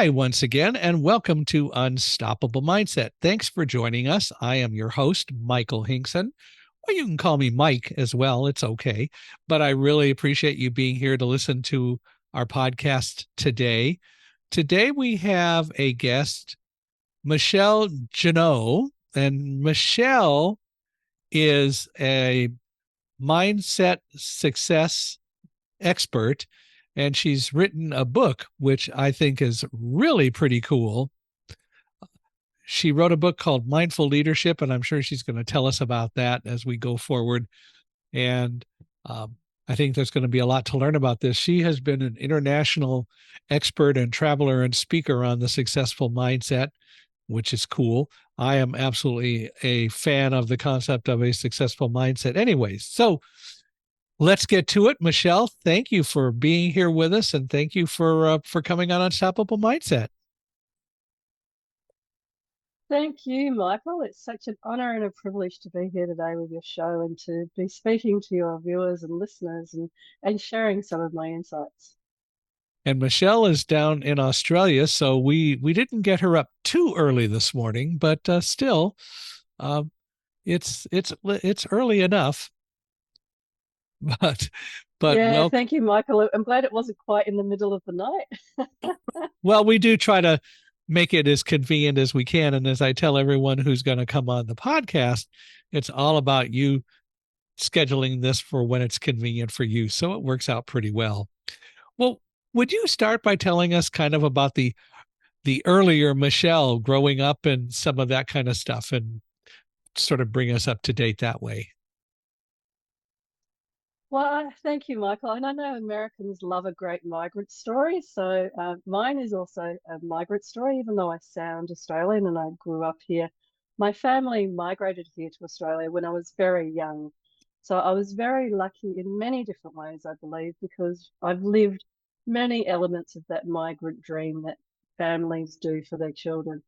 Hi, once again, and welcome to Unstoppable Mindset. Thanks for joining us. I am your host, Michael Hinkson. Well, you can call me Mike as well. It's okay. But I really appreciate you being here to listen to our podcast today. Today, we have a guest, Michele Gennoe, and Michele is a mindset success expert, and she's written a book, which I think is really pretty cool. She wrote a book called Mindful Leadership, and I'm sure she's going to tell us about that as we go forward. And I think there's going to be a lot to learn about this. She has been an international expert and traveler and speaker on the successful mindset, which is cool. I am absolutely a fan of the concept of a successful mindset anyways. So let's get to it. Michele, thank you for being here with us, and thank you for coming on Unstoppable Mindset. Thank you, Michael. It's such an honor and a privilege to be here today with your show and to be speaking to your viewers and listeners and sharing some of my insights. And Michele is down in Australia, so we didn't get her up too early this morning, but still, uh, it's early enough. But Yeah, well, thank you, Michael. I'm glad it wasn't quite in the middle of the night. well, we do try to make it as convenient as we can. And as I tell everyone who's going to come on the podcast, it's all about you scheduling this for when it's convenient for you. So it works out pretty well. Well, would you start by telling us kind of about the earlier Michele growing up and some of that kind of stuff, and sort of bring us up to date that way? Well, thank you, Michael. And I know Americans love a great migrant story. So mine is also a migrant story, even though I sound Australian and I grew up here. My family migrated here to Australia when I was very young. So I was very lucky in many different ways, I believe, because I've lived many elements of that migrant dream that families do for their children.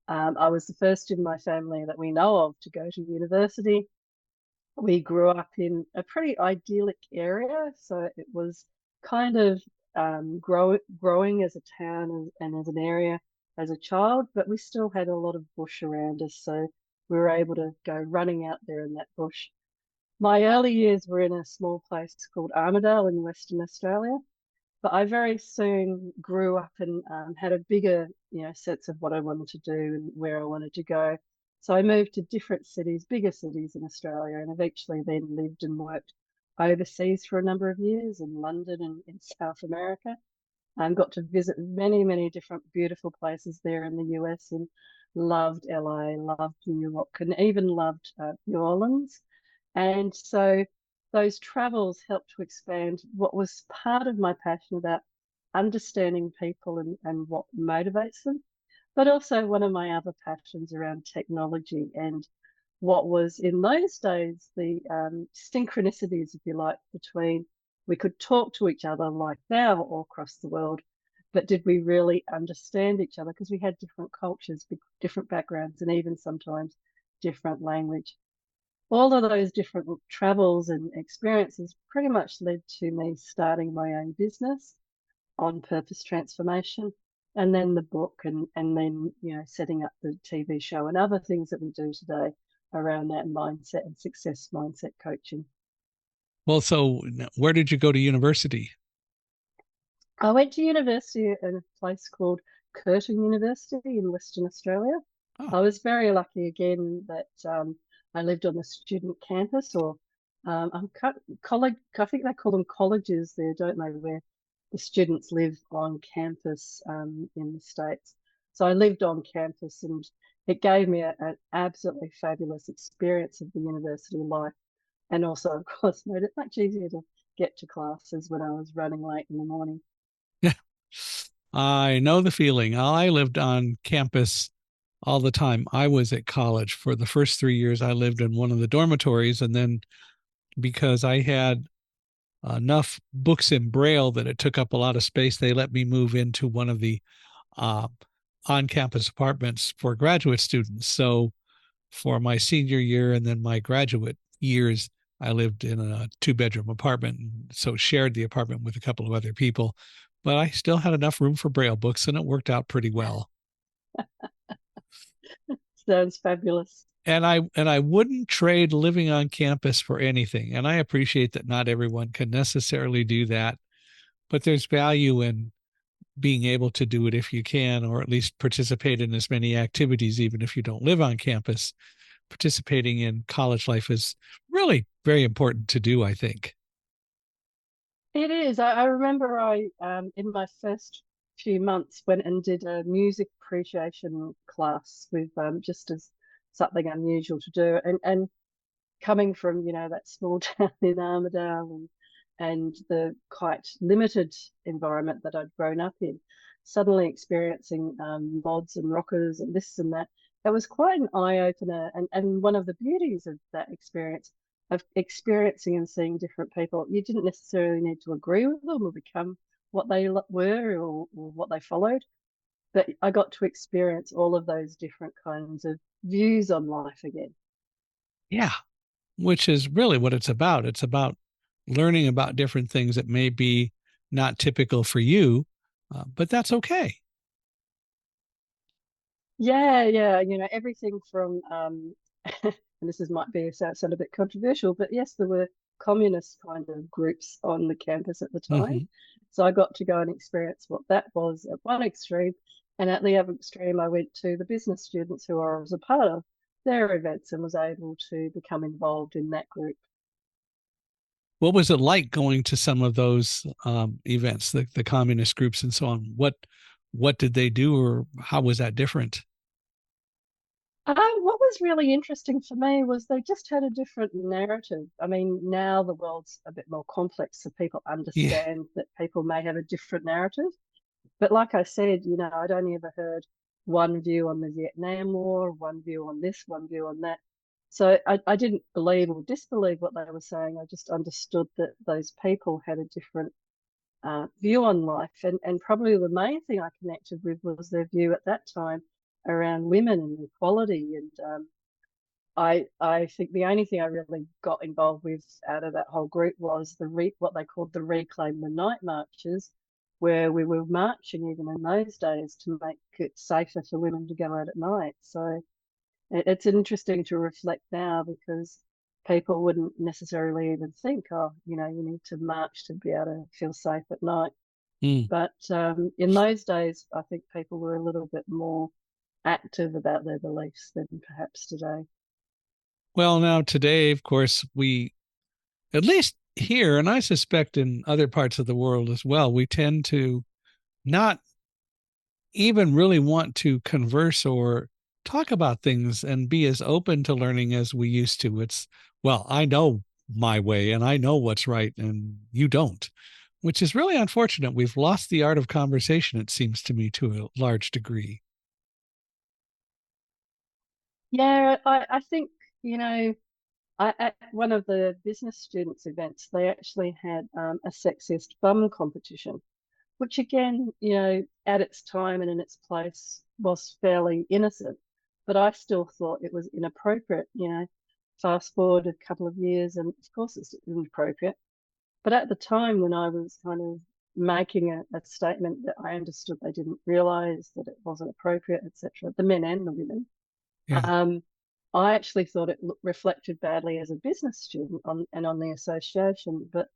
I was the first in my family that we know of to go to university. We grew up in a pretty idyllic area, so it was kind of growing as a town and as an area as a child, but we still had a lot of bush around us, so we were able to go running out there in that bush. My early years were in a small place called Armidale in Western Australia, but I very soon grew up and had a bigger, sense of what I wanted to do and where I wanted to go. So I moved to different cities, bigger cities in Australia, and eventually then lived and worked overseas for a number of years in London and in South America. And got to visit many, many different beautiful places there in the US and loved LA, loved New York, and even loved New Orleans. And so those travels helped to expand what was part of my passion about understanding people and what motivates them, but also one of my other passions around technology and what was in those days the synchronicities, if you like, between we could talk to each other like now all across the world, but did we really understand each other? Because we had different cultures, different backgrounds, and even sometimes different language. All of those different travels and experiences pretty much led to me starting my own business on purpose transformation, and then the book, and then setting up the TV show and other things that we do today around that mindset and success mindset coaching. Well, so where did you go to university? I went to university in a place called Curtin University in Western Australia. Oh, I was very lucky again that I lived on the student campus, or I'm college. I think they call them colleges there, don't they? Where the students live on campus in the States. So I lived on campus, and it gave me an absolutely fabulous experience of the university life, and also, of course, made it much easier to get to classes when I was running late in the morning. yeah. I know the feeling. I lived on campus all the time. I was at college for the first 3 years. I lived in one of the dormitories, and then because I had enough books in Braille that it took up a lot of space, they let me move into one of the uh, on-campus apartments for graduate students. So for my senior year and then my graduate years, I lived in a two-bedroom apartment, and so shared the apartment with a couple of other people. but I still had enough room for Braille books and it worked out pretty well. Sounds fabulous. And I wouldn't trade living on campus for anything. And I appreciate that not everyone can necessarily do that, but there's value in being able to do it if you can, or at least participate in as many activities, even if you don't live on campus. Participating in college life is really very important to do, I think. It is. I remember in my first few months, went and did a music appreciation class with just as something unusual to do. And coming from, that small town in Armidale and the quite limited environment that I'd grown up in, suddenly experiencing mods and rockers and this and that, it was quite an eye opener. And one of the beauties of that experience of experiencing and seeing different people, you didn't necessarily need to agree with them or become what they were or what they followed, but I got to experience all of those different kinds of views on life again. Yeah, which is really what it's about. It's about learning about different things that may be not typical for you, but that's okay. Yeah, yeah, everything from and might be sound a bit controversial, but yes, there were communist kind of groups on the campus at the time. Hmm. So I got to go and experience what that was at one extreme, and at the other extreme, I went to the business students who I was a part of their events and was able to become involved in that group. What was it like going to some of those events, the communist groups and so on? What did they do, or how was that different? What was really interesting for me was they just had a different narrative. I mean, now the world's a bit more complex, so people Yeah. understand that people may have a different narrative. But like I said, I'd only ever heard one view on the Vietnam War, one view on this, one view on that. So I didn't believe or disbelieve what they were saying. I just understood that those people had a different view on life. And probably the main thing I connected with was their view at that time around women and equality. And I think the only thing I really got involved with out of that whole group was what they called the Reclaim the Night marches, where we were marching even in those days to make it safer for women to go out at night. So it's interesting to reflect now because people wouldn't necessarily even think, oh, you need to march to be able to feel safe at night. Mm. But in those days, I think people were a little bit more active about their beliefs than perhaps today. Well, now today, of course, we, at least here, and I suspect in other parts of the world as well, we tend to not even really want to converse or talk about things and be as open to learning as we used to. It's, well, I know my way and I know what's right and you don't, which is really unfortunate. We've lost the art of conversation, it seems to me, to a large degree. Yeah, I think, at one of the business students events, they actually had a sexist bum competition, which again, at its time and in its place was fairly innocent, but I still thought it was inappropriate. Fast forward a couple of years, and of course it's inappropriate. But at the time when I was kind of making a statement that I understood they didn't realize that it wasn't appropriate, etc., the men and the women, Yeah. um, I actually thought it reflected badly as a business student on the association. But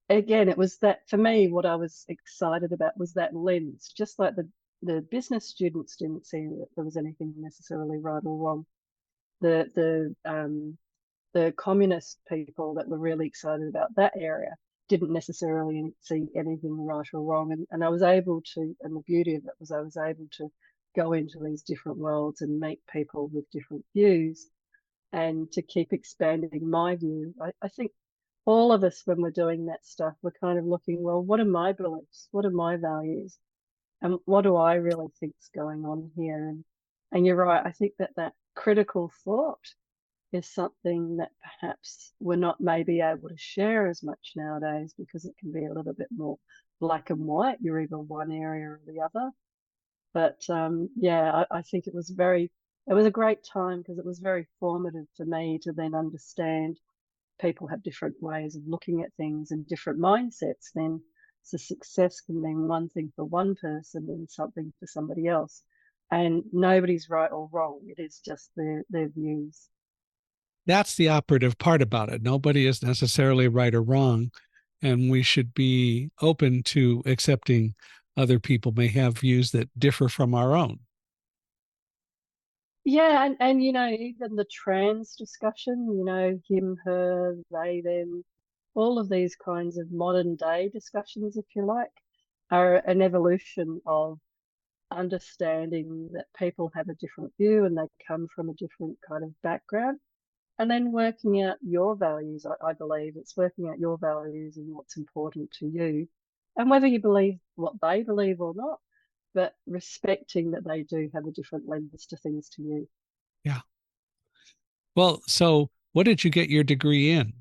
again, it was that for me, what I was excited about was that lens, just like the business students didn't see that there was anything necessarily right or wrong. The communist people that were really excited about that area didn't necessarily see anything right or wrong. And I was able to, and the beauty of it was I was able to go into these different worlds and meet people with different views and to keep expanding my view. I think all of us, when we're doing that stuff, we're kind of looking, well, what are my beliefs? What are my values? And what do I really think's going on here? And you're right. I think that critical thought is something that perhaps we're not maybe able to share as much nowadays because it can be a little bit more black and white. You're either one area or the other. But yeah, I think it was a great time because it was very formative for me to then understand people have different ways of looking at things and different mindsets then. So success can mean one thing for one person and something for somebody else. And nobody's right or wrong. It is just their views. That's the operative part about it. Nobody is necessarily right or wrong, and we should be open to accepting other people may have views that differ from our own. Yeah, and even the trans discussion, him, her, they, them, all of these kinds of modern day discussions, if you like, are an evolution of understanding that people have a different view and they come from a different kind of background. And then working out your values, I believe it's working out your values and what's important to you. And whether you believe what they believe or not, but respecting that they do have a different lens to things to you. Yeah. Well, so what did you get your degree in?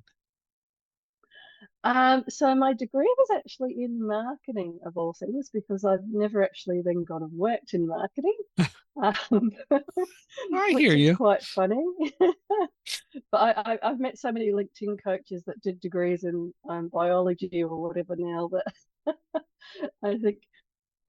So my degree was actually in marketing of all things because I've never actually then gone and worked in marketing, um, I hear which is you. quite funny. But I've met so many LinkedIn coaches that did degrees in biology or whatever now that I think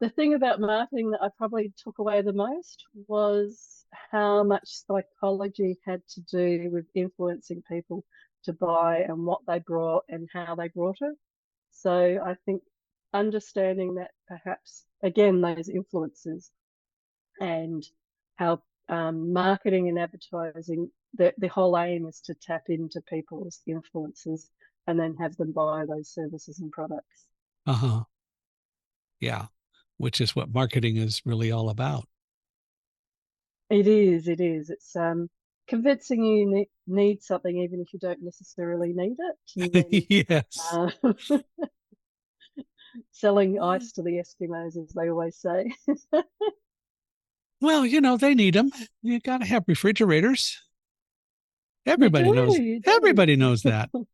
the thing about marketing that I probably took away the most was how much psychology had to do with influencing people to buy and what they brought and how they brought it. So I think understanding that perhaps, again, those influences and how marketing and advertising, the whole aim is to tap into people's influences and then have them buy those services and products. Uh-huh. Yeah. Which is what marketing is really all about. It is, it is. It's convincing you need something even if you don't necessarily need it, and then Yes. uh, selling ice to the Eskimos, as they always say. Well, they need them. You got to have refrigerators. You do, you Everybody knows do. that. Well,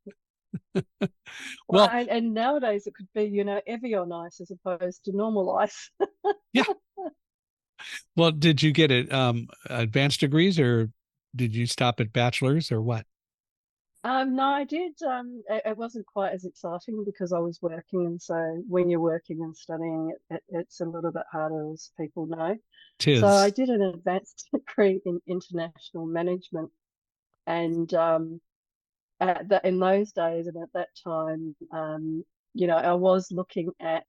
Well, and nowadays it could be, Evian ice as opposed to normal ice. yeah. Well, did you get it advanced degrees or did you stop at bachelor's or what? No, I did. It wasn't quite as exciting because I was working, and so when you're working and studying, it's a little bit harder, as people know. So I Tis. did an advanced degree in international management, and in those days and at that time, I was looking at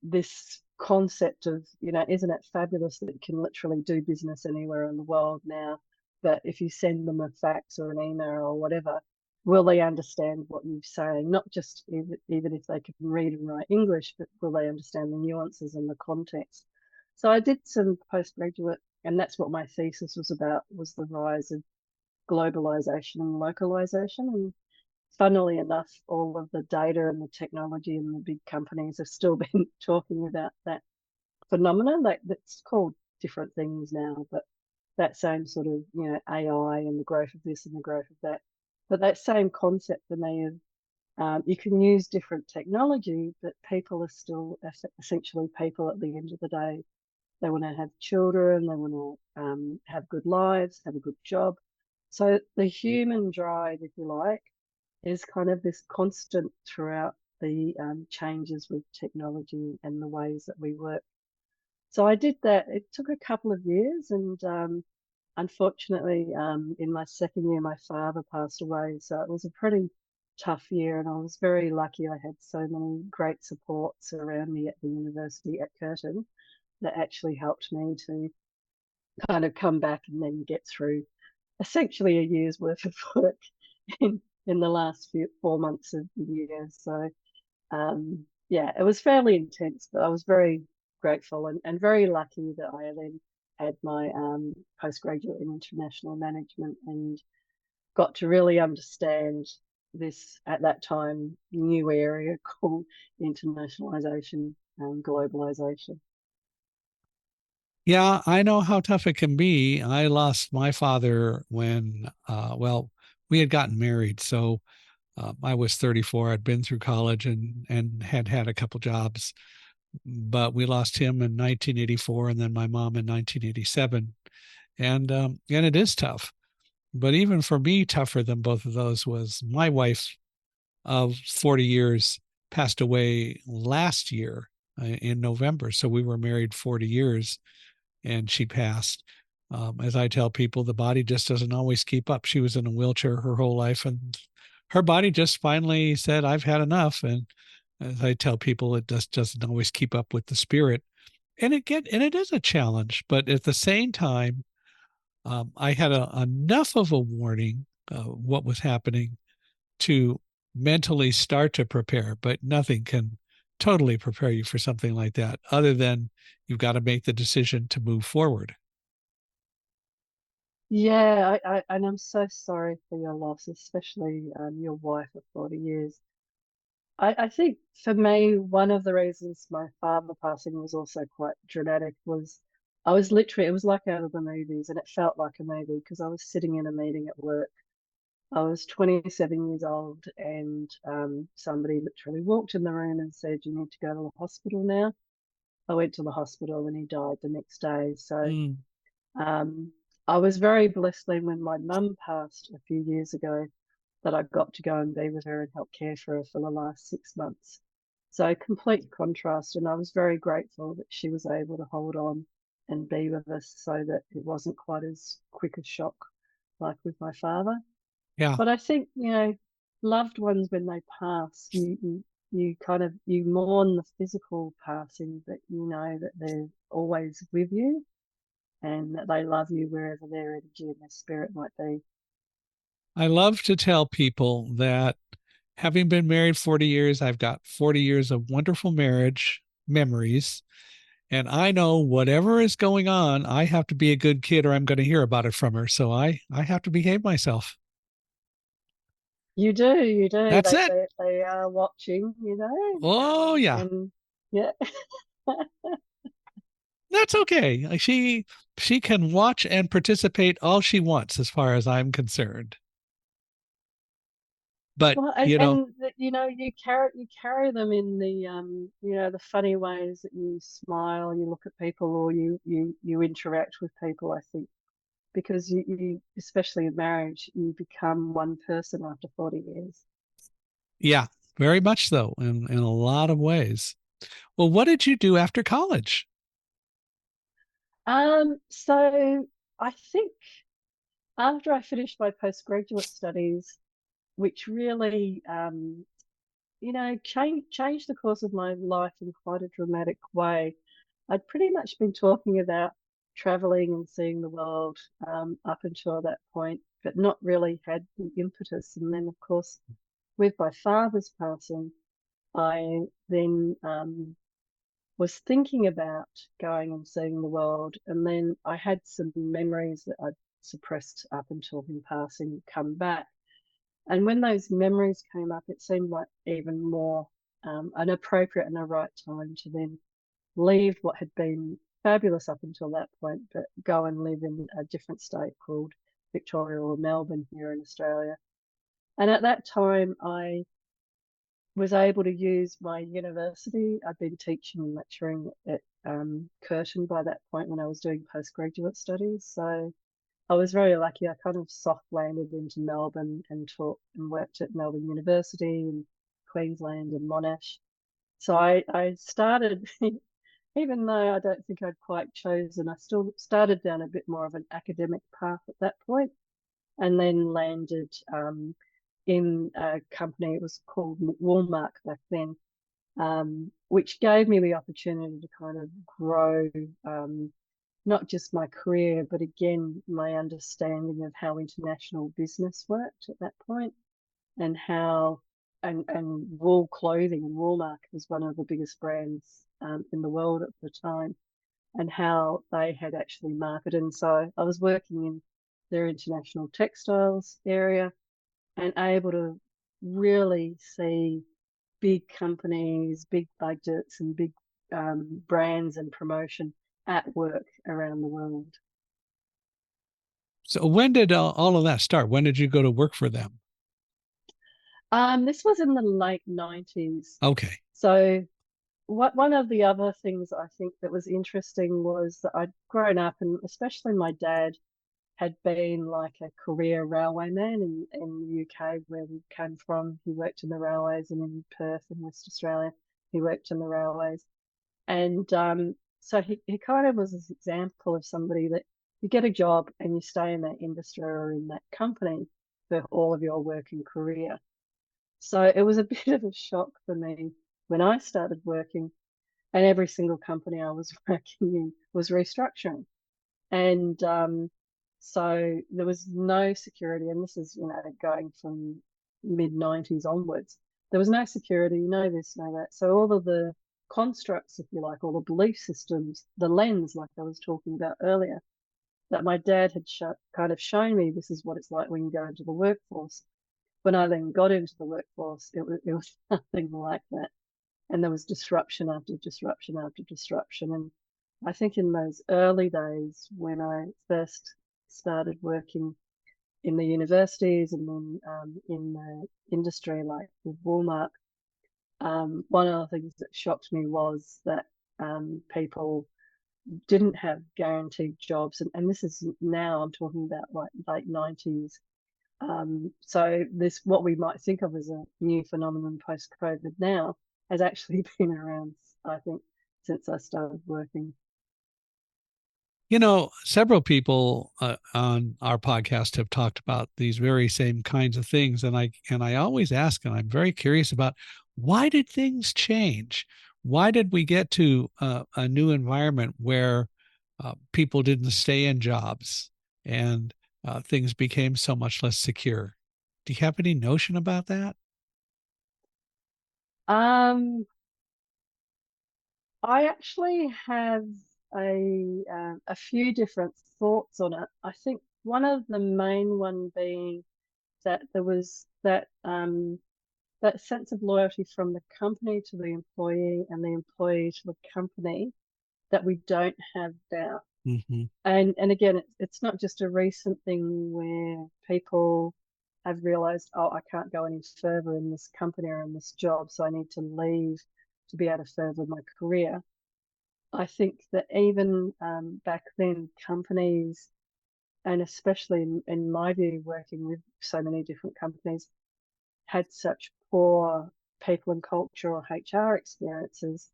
this concept of, isn't it fabulous that you can literally do business anywhere in the world now? But if you send them a fax or an email or whatever, will they understand what you're saying? Not just even if they can read and write English, but will they understand the nuances and the context? So I did some postgraduate, and that's what my thesis was about, was the rise of globalization and localization. And funnily enough, all of the data and the technology and the big companies have still been talking about that phenomenon. Like that's called different things now, but that same sort of AI and the growth of this and the growth of that. But that same concept for me of you can use different technology, but people are still essentially people at the end of the day. They want to have children, they want to have good lives, have a good job. So the human drive, if you like, is kind of this constant throughout the changes with technology and the ways that we work. So I did that. It took a couple of years, and unfortunately, in my second year, my father passed away. So it was a pretty tough year, and I was very lucky. I had so many great supports around me at the university at Curtin that actually helped me to kind of come back and then get through essentially a year's worth of work in the last 4 months of the year. So yeah, it was fairly intense, but I was very grateful and very lucky that I then had my postgraduate in international management and got to really understand this at that time new area called internationalization and globalization. Yeah, I know how tough it can be. I lost my father when, well, we had gotten married. So I was 34. I'd been through college and had had a couple jobs, but we lost him in 1984 and then my mom in 1987. And it is tough. But even for me, tougher than both of those was my wife of 40 years. passed away last year in November. So we were married 40 years and she passed. As I tell people, the body just doesn't always keep up. She was in a wheelchair her whole life, and her body just finally said, "I've had enough." And as I tell people, it just doesn't always keep up with the spirit, and it is a challenge. But at the same time, I had enough of a warning what was happening to mentally start to prepare, but nothing can totally prepare you for something like that, other than you've got to make the decision to move forward. Yeah, and I'm so sorry for your loss, especially your wife of 40 years. I think for me, one of the reasons my father passing was also quite dramatic was I was literally, it was like out of the movies, and it felt like a movie because I was sitting in a meeting at work. I was 27 years old, and somebody literally walked in the room and said, "You need to go to the hospital now." I went to the hospital and he died the next day. So Mm. um, I was very blessed then when my mum passed a few years ago that I got to go and be with her and help care for her for the last 6 months. So complete contrast, and I was very grateful that she was able to hold on and be with us so that it wasn't quite as quick a shock like with my father. Yeah, But I think, loved ones when they pass, you kind of you mourn the physical passing, but you know that they're always with you and that they love you wherever their energy and their spirit might be. I love to tell people that having been married 40 years, I've got 40 years of wonderful marriage memories. And I know whatever is going on, I have to be a good kid or I'm going to hear about it from her. So I have to behave myself. You do, you do. That's They it. they, they are watching, Oh, yeah. and yeah. That's okay. She can watch and participate all she wants as far as I'm concerned. But, Well, you carry them in the funny ways that you smile, you look at people, or you interact with people. I think because you especially in marriage, you become one person after 40 years. yeah, very much so in a lot of ways. Well, what did you do after college? So I think after I finished my postgraduate studies, which really changed the course of my life in quite a dramatic way. I'd pretty much been talking about traveling and seeing the world up until that point, but not really had the impetus. And then, of course, with my father's passing, I then was thinking about going and seeing the world. And then I had some memories that I'd suppressed up until him passing come back. And when those memories came up, it seemed like even more an appropriate and a right time to then leave what had been fabulous up until that point, but go and live in a different state called Victoria or Melbourne here in Australia. And at that time, I was able to use my university. I'd been teaching and lecturing at Curtin by that point when I was doing postgraduate studies. So I was very lucky. I kind of soft landed into Melbourne and taught and worked at Melbourne University in Queensland and Monash. So I started, even though I don't think I'd quite chosen, I still started down a bit more of an academic path at that point, and then landed in a company. It was called Walmart back then, which gave me the opportunity to kind of grow not just my career, but again, my understanding of how international business worked at that point and how and wool clothing and Walmart was one of the biggest brands in the world at the time and how they had actually marketed. And so I was working in their international textiles area and able to really see big companies, big budgets, and big brands and promotion at work around the world. So when did all of that start? When did you go to work for them? This was in the late 90s. Okay. So one of the other things I think that was interesting was that I'd grown up, and especially my dad, had been like a career railwayman in the UK where we came from. He worked in the railways, and in Perth in West Australia, he worked in the railways. And so he kind of was this example of somebody that you get a job and you stay in that industry or in that company for all of your working career. So it was a bit of a shock for me when I started working, and every single company I was working in was restructuring. And so there was no security, and this is, going from mid 90s onwards. There was no security, no this, no that. So all of the constructs, if you like, all the belief systems, the lens, like I was talking about earlier, that my dad had kind of shown me, this is what it's like when you go into the workforce. When I then got into the workforce, it was nothing like that. And there was disruption after disruption after disruption. And I think in those early days when I first started working in the universities and then in the industry, like with Walmart, one of the things that shocked me was that people didn't have guaranteed jobs. And this is now, I'm talking about like late 90s. So this, what we might think of as a new phenomenon post-COVID now, has actually been around, I think, since I started working. Several people on our podcast have talked about these very same kinds of things, and I always ask, and I'm very curious about, why did things change? Why did we get to a new environment where people didn't stay in jobs and things became so much less secure? Do you have any notion about that? Um, I actually have a few different thoughts on it. I think one of the main one being that there was that sense of loyalty from the company to the employee and the employee to the company that we don't have now. Mm-hmm. And again, it's not just a recent thing where people have realized, oh, I can't go any further in this company or in this job, so I need to leave to be able to further my career. I think that even back then, companies, and especially in my view, working with so many different companies, had such poor people and culture or HR experiences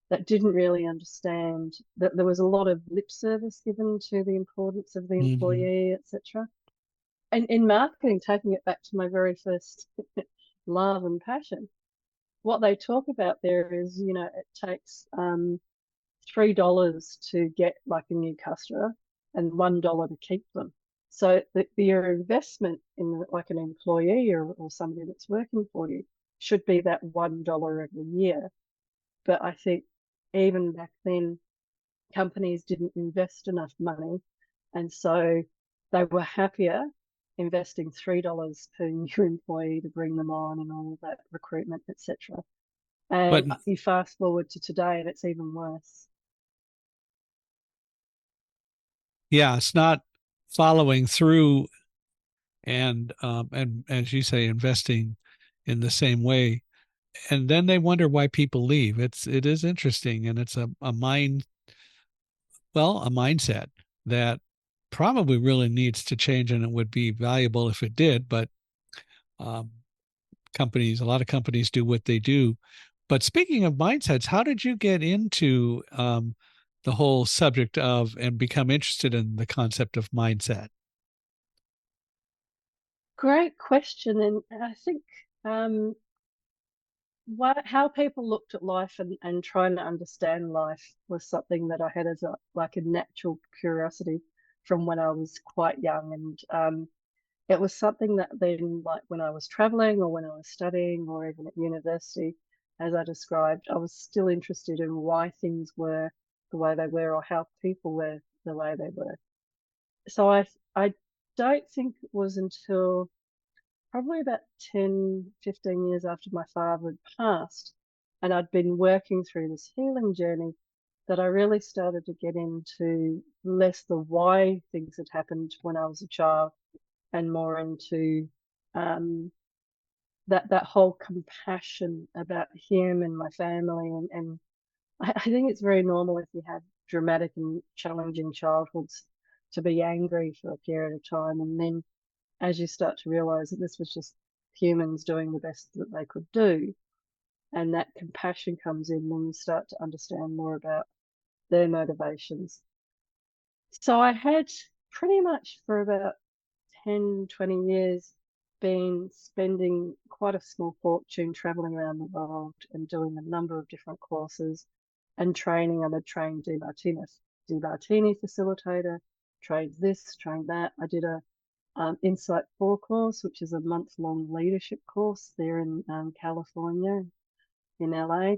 that didn't really understand that there was a lot of lip service given to the importance of the Mm-hmm. employee, etc. And in marketing, taking it back to my very first love and passion, what they talk about there is, it takes $3 to get like a new customer and $1 to keep them. So your investment in like an employee or somebody that's working for you should be that $1 every year. But I think even back then, companies didn't invest enough money, and so they were happier investing $3 per new employee to bring them on and all of that recruitment, etc. But And you fast forward to today, and it's even worse. yeah, it's not following through and as you say, investing in the same way. And then they wonder why people leave. It is interesting, and it's a mindset that probably really needs to change, and it would be valuable if it did. But um, a lot of companies do what they do. But speaking of mindsets, how did you get into the whole subject of and become interested in the concept of mindset? Great question, and I think um, how people looked at life and trying to understand life was something that I had as like a natural curiosity from when I was quite young, and it was something that then, like when I was traveling or when I was studying or even at university, as I described, I was still interested in why things were the way they were or how people were the way they were. So I don't think it was until probably about 10, 15 years after my father had passed, and I'd been working through this healing journey, that I really started to get into less the why things had happened when I was a child and more into um, that whole compassion about him and my family. And I think it's very normal if you have dramatic and challenging childhoods to be angry for a period of time. And then as you start to realize that this was just humans doing the best that they could do, and that compassion comes in, then you start to understand more about their motivations. So I had pretty much for about 10, 20 years been spending quite a small fortune traveling around the world and doing a number of different courses and training. I'm a trained DiMartini facilitator, trained this, trained that. I did a Insight 4 course, which is a month-long leadership course there in California, in LA.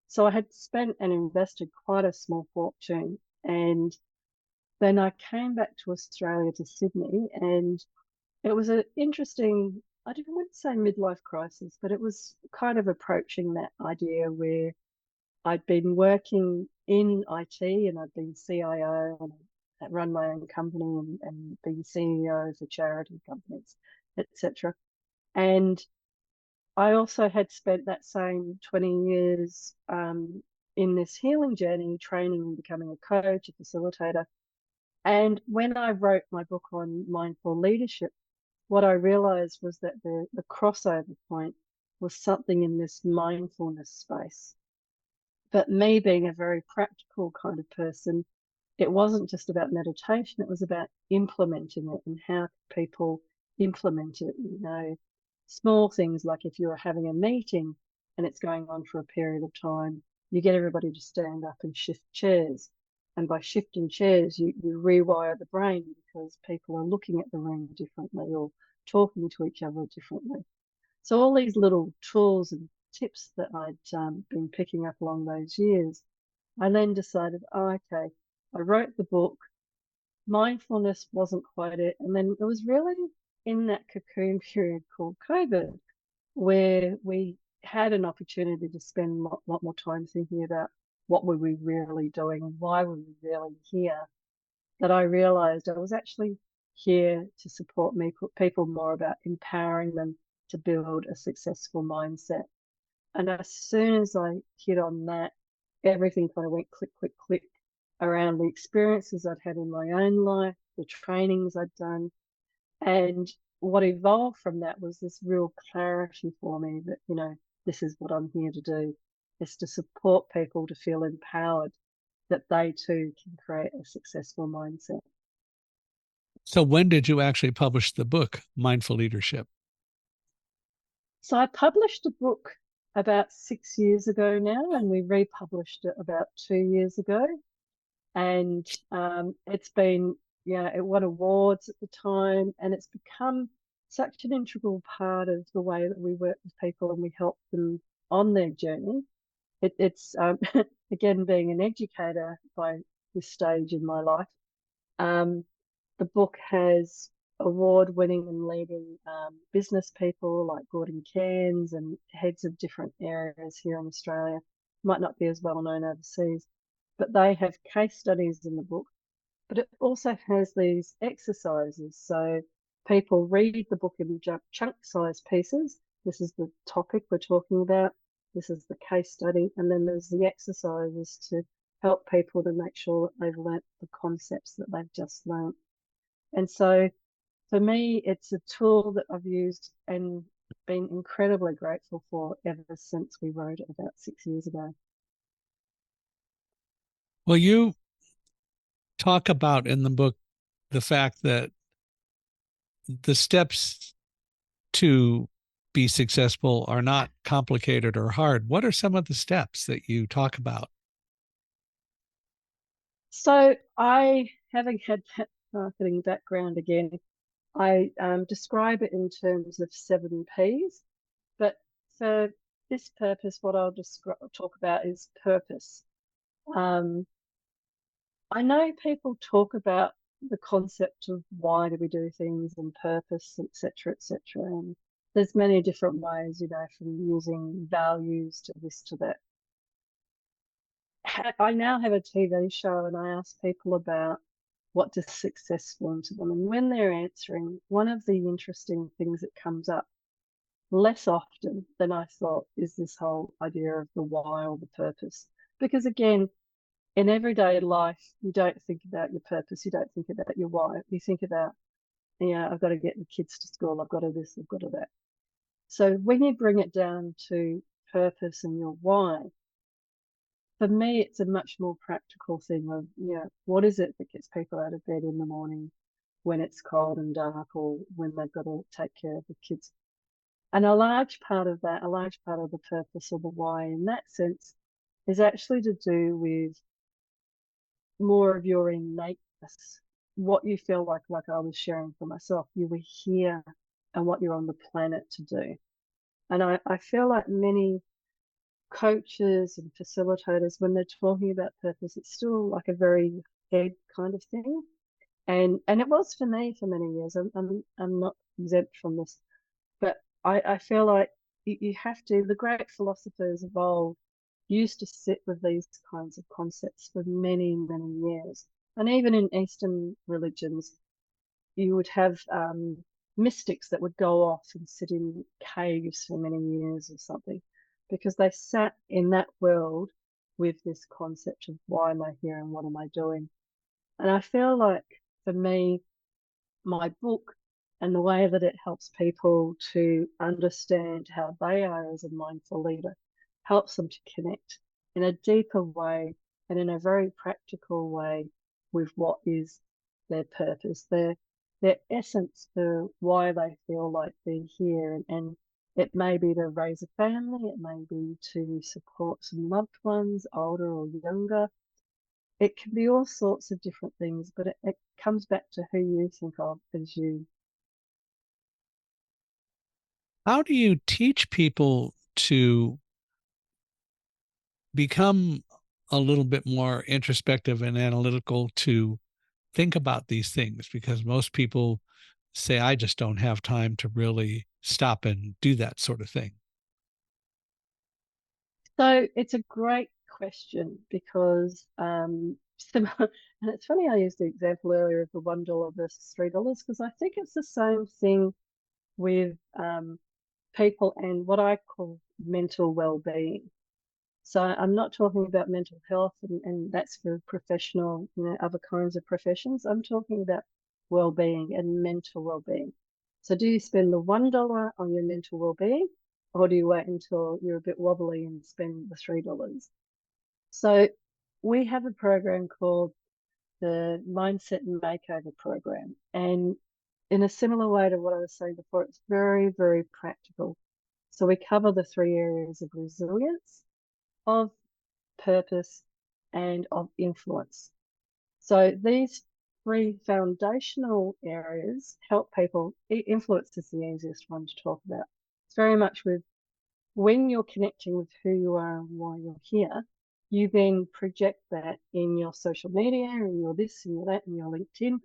So I had spent and invested quite a small fortune. And then I came back to Australia, to Sydney, and it was an interesting, I didn't want to say midlife crisis, but it was kind of approaching that idea where I'd been working in IT and I'd been CIO and I'd run my own company and been CEO for charity companies, etc. And I also had spent that same 20 years in this healing journey, training and becoming a coach, a facilitator. And when I wrote my book on mindful leadership, what I realized was that the crossover point was something in this mindfulness space. But me being a very practical kind of person, it wasn't just about meditation, it was about implementing it and how people implement it. You know, small things like if you're having a meeting and it's going on for a period of time, you get everybody to stand up and shift chairs. And by shifting chairs, you rewire the brain because people are looking at the room differently or talking to each other differently. So all these little tools and tips that I'd been picking up along those years, I then decided, oh, okay, I wrote the book. Mindfulness wasn't quite it. And then it was really in that cocoon period called COVID where we had an opportunity to spend a lot more time thinking about what were we really doing and why were we really here, that I realized I was actually here to support people more about empowering them to build a successful mindset. And as soon as I hit on that, everything kind of went click, click, click around the experiences I'd had in my own life, the trainings I'd done. And what evolved from that was this real clarity for me that, you know, this is what I'm here to do, is to support people to feel empowered that they too can create a successful mindset. So when did you actually publish the book, Mindful Leadership? So I published a book about 6 years ago now, and we republished it about 2 years ago. And it's been, yeah, it won awards at the time, and it's become such an integral part of the way that we work with people and we help them on their journey. It's again, being an educator by this stage in my life, um, the book has award-winning and leading business people like Gordon Cairns and heads of different areas here in Australia. Might not be as well known overseas, but they have case studies in the book. But it also has these exercises. So people read the book in chunk-sized pieces. This is the topic we're talking about. This is the case study. And then there's the exercises to help people to make sure that they've learnt the concepts that they've just learnt. And so for me, it's a tool that I've used and been incredibly grateful for ever since we wrote it about 6 years ago. Well, you talk about in the book the fact that the steps to be successful are not complicated or hard. What are some of the steps that you talk about? So I, having had that marketing background again, I describe it in terms of 7 Ps, but for this purpose, what I'll talk about is purpose. Um, I know people talk about the concept of why do we do things and purpose, etc., etc. And there's many different ways, you know, from using values to this to that. I now have a TV show and I ask people about what does success mean to them. And when they're answering, one of the interesting things that comes up less often than I thought is this whole idea of the why or the purpose. Because again, in everyday life, you don't think about your purpose, you don't think about your why. You think about, I've got to get the kids to school, I've got to this, I've got to that. So when you bring it down to purpose and your why, for me, it's a much more practical thing of, what is it that gets people out of bed in the morning when it's cold and dark or when they've got to take care of the kids? And a large part of that, a large part of the purpose or the why in that sense is actually to do with more of your innateness, what you feel like I was sharing for myself, you were here and what you're on the planet to do. And I feel like many coaches and facilitators, when they're talking about purpose, it's still like a very head kind of thing. And it was for me for many years. I'm not exempt from this, but I feel like you have to. The great philosophers of old used to sit with these kinds of concepts for many years, and even in Eastern religions, you would have mystics that would go off and sit in caves for many years or something because they sat in that world with this concept of why am I here and what am I doing. And I feel like for me, my book and the way that it helps people to understand how they are as a mindful leader helps them to connect in a deeper way and in a very practical way with what is their purpose, their essence for why they feel like they're here. And it may be to raise a family, it may be to support some loved ones, older or younger. It can be all sorts of different things, but it comes back to who you think of as you. How do you teach people to become a little bit more introspective and analytical to think about these things? Because most people say, I just don't have time to really stop and do that sort of thing. So it's a great question because and it's funny I used the example earlier of the $1 versus $3 because I think it's the same thing with people and what I call mental well-being. So I'm not talking about mental health and that's for professional, other kinds of professions. I'm talking about well-being and mental well-being. So do you spend the $1 on your mental well-being or do you wait until you're a bit wobbly and spend the $3? So we have a program called the Mindset and Makeover program. And in a similar way to what I was saying before, it's very, very practical. So we cover the three areas of resilience, of purpose, and of influence. So these three foundational areas help people. Influence is the easiest one to talk about. It's very much with when you're connecting with who you are and why you're here, you then project that in your social media and your this and your that and your LinkedIn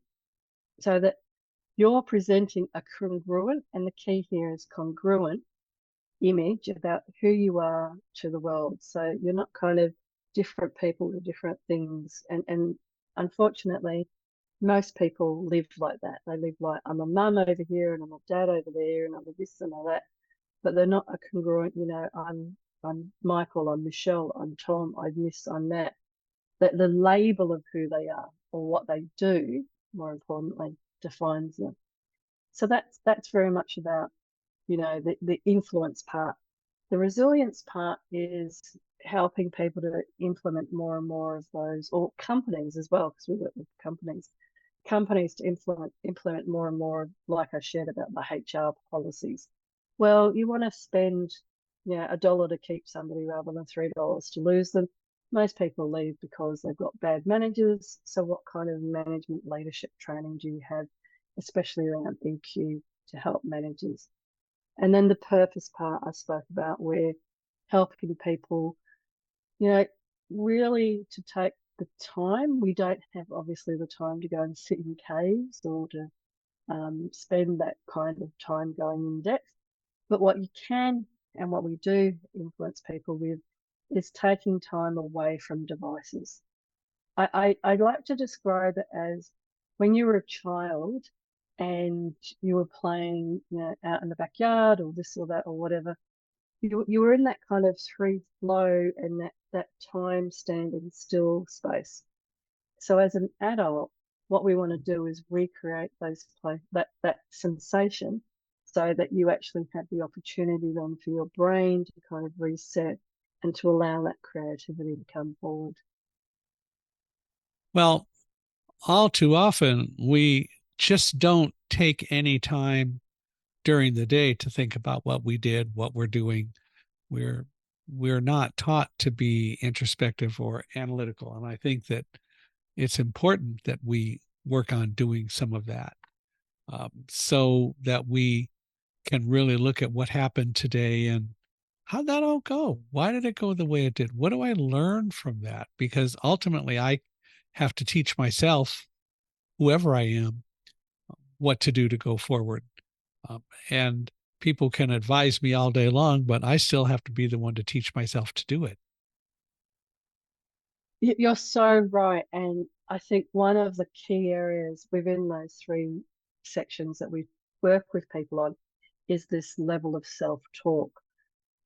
so that you're presenting a congruent, and the key here is congruent image about who you are to the world. So you're not kind of different people to different things. And unfortunately, most people live like that. They live like I'm a mum over here and I'm a dad over there and I'm a this and a that, but they're not a congruent, I'm Michael, I'm Michelle, I'm Tom, I'm this, I'm that. That the label of who they are or what they do, more importantly, defines them. So that's very much about, the influence part. The resilience part is helping people to implement more and more of those, or companies as well, because we work with companies to implement more and more, like I shared about the HR policies. Well, you want to spend, $1 to keep somebody rather than $3 to lose them. Most people leave because they've got bad managers. So what kind of management leadership training do you have, especially around EQ to help managers? And then the purpose part I spoke about, where helping people, you know, really to take the time. We don't have obviously the time to go and sit in caves or to spend that kind of time going in depth. But what you can and what we do influence people with is taking time away from devices. I like to describe it as when you were a child and you were playing, out in the backyard or this or that or whatever, you were in that kind of free flow and that time standing still space. So as an adult, what we want to do is recreate that sensation so that you actually have the opportunity then for your brain to kind of reset and to allow that creativity to come forward. Well, all too often we just don't take any time during the day to think about what we did, what we're doing. We're we're not taught to be introspective or analytical, and I think that it's important that we work on doing some of that, so that we can really look at what happened today and how'd that all go? Why did it go the way it did? What do I learn from that? Because ultimately, I have to teach myself, whoever I am, what to do to go forward. And people can advise me all day long, but I still have to be the one to teach myself to do it. You're so right. And I think one of the key areas within those three sections that we work with people on is this level of self-talk.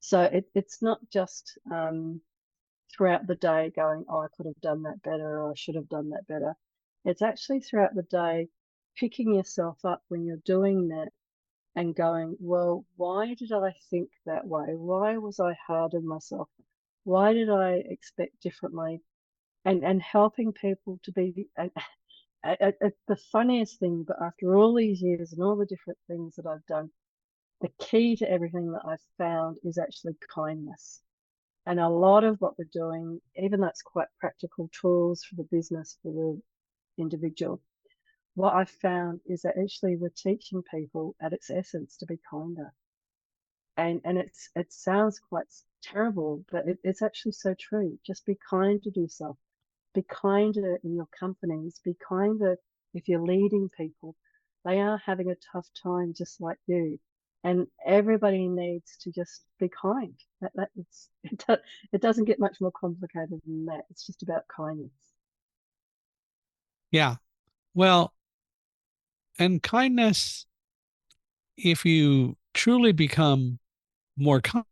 So it's not just throughout the day going, oh, I could have done that better or I should have done that better. It's actually throughout the day picking yourself up when you're doing that and going, well, why did I think that way? Why was I hard on myself? Why did I expect differently? And helping people to be the funniest thing, but after all these years and all the different things that I've done, the key to everything that I've found is actually kindness. And a lot of what we're doing, even though it's quite practical tools for the business, for the individual, what I've found is that actually we're teaching people at its essence to be kinder. And it sounds quite terrible, but it's actually so true. Just be kind to yourself. Be kinder in your companies. Be kinder if you're leading people. They are having a tough time just like you. And everybody needs to just be kind. It doesn't get much more complicated than that. It's just about kindness. Yeah. Well, and kindness, if you truly become more kind,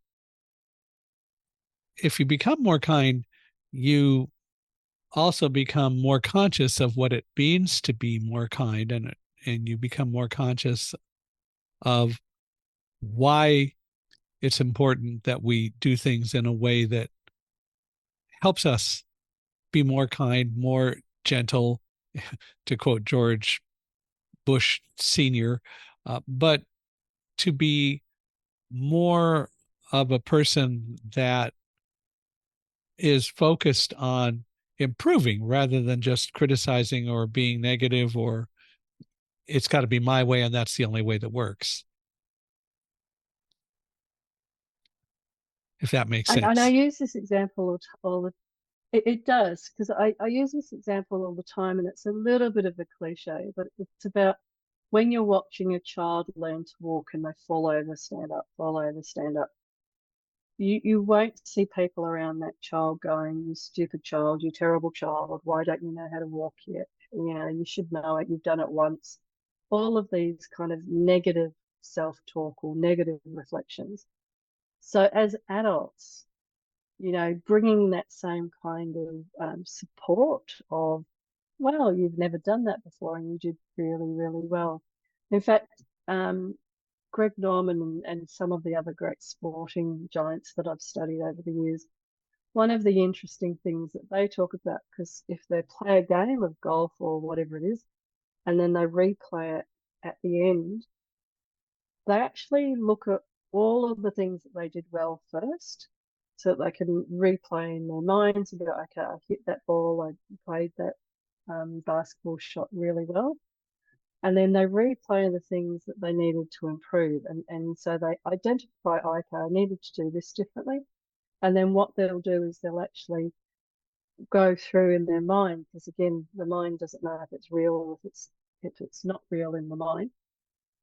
if you become more kind, you also become more conscious of what it means to be more kind, and you become more conscious of why it's important that we do things in a way that helps us be more kind, more gentle, to quote George Bush Sr., but to be more of a person that is focused on improving rather than just criticizing or being negative, or it's got to be my way and that's the only way that works, if that makes And I sense. use this example all the it does, because I use this example all the time, and it's a little bit of a cliche, but it's about when you're watching a child learn to walk and they fall over, stand up, fall over, stand up. You won't see people around that child going, you stupid child, you terrible child, why don't you know how to walk yet? You know, you should know it, you've done it once. All of these kind of negative self-talk or negative reflections. So as adults, bringing that same kind of support of, well, you've never done that before and you did really, really well. In fact, Greg Norman and some of the other great sporting giants that I've studied over the years, one of the interesting things that they talk about, because if they play a game of golf or whatever it is, and then they replay it at the end, they actually look at all of the things that they did well first so that they can replay in their minds and go, okay, I hit that ball, I played that basketball shot really well. And then they replay the things that they needed to improve. And so they identify, okay, I needed to do this differently. And then what they'll do is they'll actually go through in their mind, because again, the mind doesn't know if it's real or if it's not real in the mind.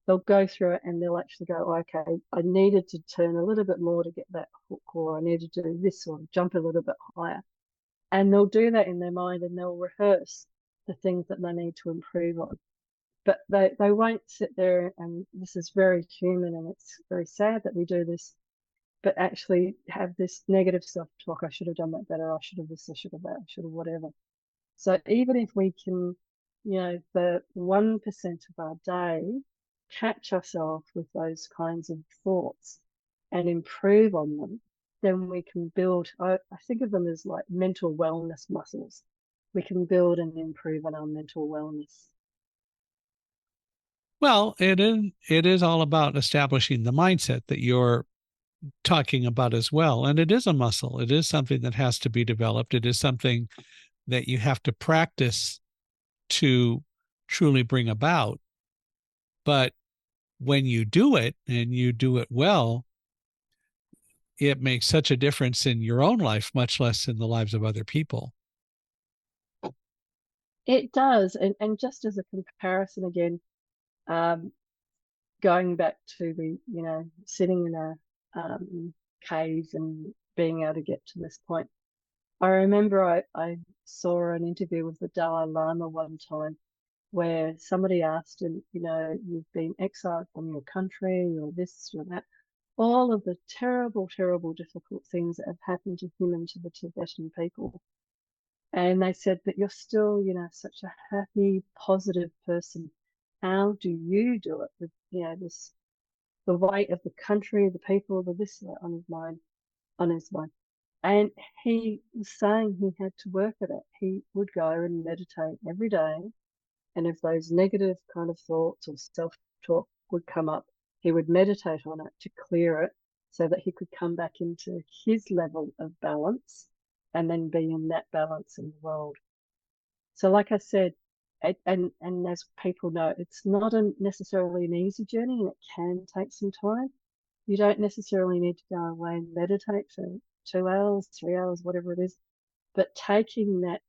They'll go through it and they'll actually go, okay, I needed to turn a little bit more to get that hook, or I needed to do this or jump a little bit higher. And they'll do that in their mind and they'll rehearse the things that they need to improve on. But they won't sit there, and this is very human and it's very sad that we do this. but actually have this negative self-talk. I should have done that better. I should have this, I should have that, I should have whatever. So even if we can, the 1% of our day, catch ourselves with those kinds of thoughts and improve on them, then we can build, I think of them as like mental wellness muscles. We can build and improve on our mental wellness. Well, it is all about establishing the mindset that you're talking about as well. And it is a muscle. It is something that has to be developed. It is something that you have to practice to truly bring about. But when you do it and you do it well, it makes such a difference in your own life, much less in the lives of other people. It does. And just as a comparison again, um, going back to the, sitting in a cave and being able to get to this point. I remember I saw an interview with the Dalai Lama one time where somebody asked him, you've been exiled from your country, you're this, you're that, all of the terrible, terrible, difficult things that have happened to him and to the Tibetan people. And they said, but you're still, such a happy, positive person. How do you do it with, this the weight of the country, the people, the this on his mind, on his mind. And he was saying he had to work at it. He would go and meditate every day. And if those negative kind of thoughts or self talk would come up, he would meditate on it to clear it so that he could come back into his level of balance and then be in that balance in the world. So, like I said, and as people know, it's not necessarily an easy journey and it can take some time. You don't necessarily need to go away and meditate for 2 hours, 3 hours, whatever it is, but taking that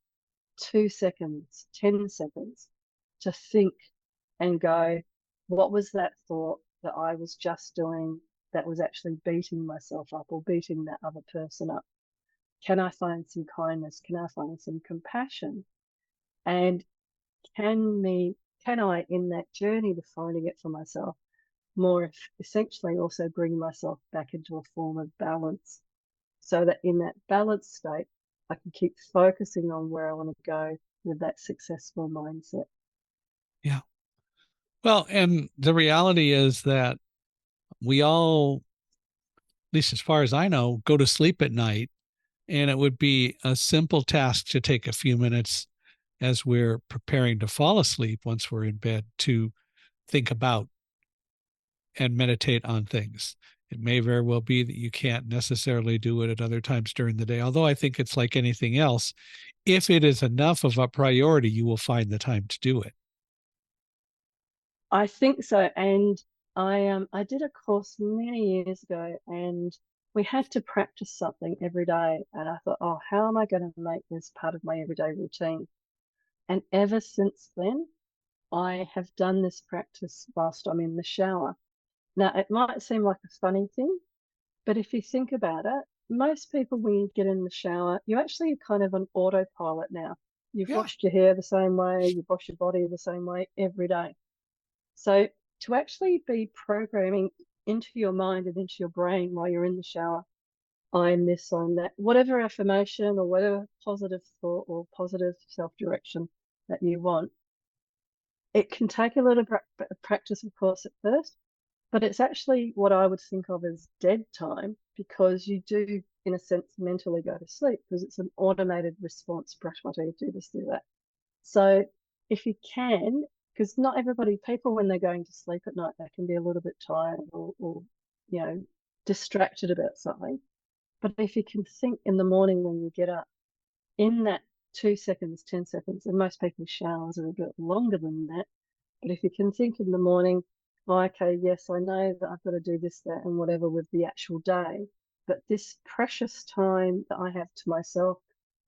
2 seconds, 10 seconds to think and go, what was that thought that I was just doing that was actually beating myself up or beating that other person up? Can I find some kindness? Can I find some compassion? And can I, in that journey to finding it for myself, more essentially also bring myself back into a form of balance so that in that balanced state, I can keep focusing on where I want to go with that successful mindset. Yeah. Well, and the reality is that we all, at least as far as I know, go to sleep at night. And it would be a simple task to take a few minutes as we're preparing to fall asleep once we're in bed to think about and meditate on things. It may very well be that you can't necessarily do it at other times during the day, although I think it's like anything else. If it is enough of a priority, you will find the time to do it. I think so. And I did a course many years ago and we had to practice something every day. And I thought, oh, how am I going to make this part of my everyday routine? And ever since then, I have done this practice whilst I'm in the shower. Now, it might seem like a funny thing, but if you think about it, most people, when you get in the shower, you actually are kind of an autopilot now. You've Yeah. washed your hair the same way, you wash your body the same way every day. So to actually be programming into your mind and into your brain while you're in the shower, I'm this, I'm that, whatever affirmation or whatever positive thought or positive self direction that you want, it can take a little practice, of course, at first, but it's actually what I would think of as dead time because you do, in a sense, mentally go to sleep because it's an automated response brush my teeth, do this, do that. So if you can, because not everybody, people, when they're going to sleep at night, they can be a little bit tired or distracted about something. But if you can think in the morning when you get up, in that 2 seconds, 10 seconds, and most people's showers are a bit longer than that, but if you can think in the morning, oh, okay, yes, I know that I've got to do this, that, and whatever with the actual day, but this precious time that I have to myself,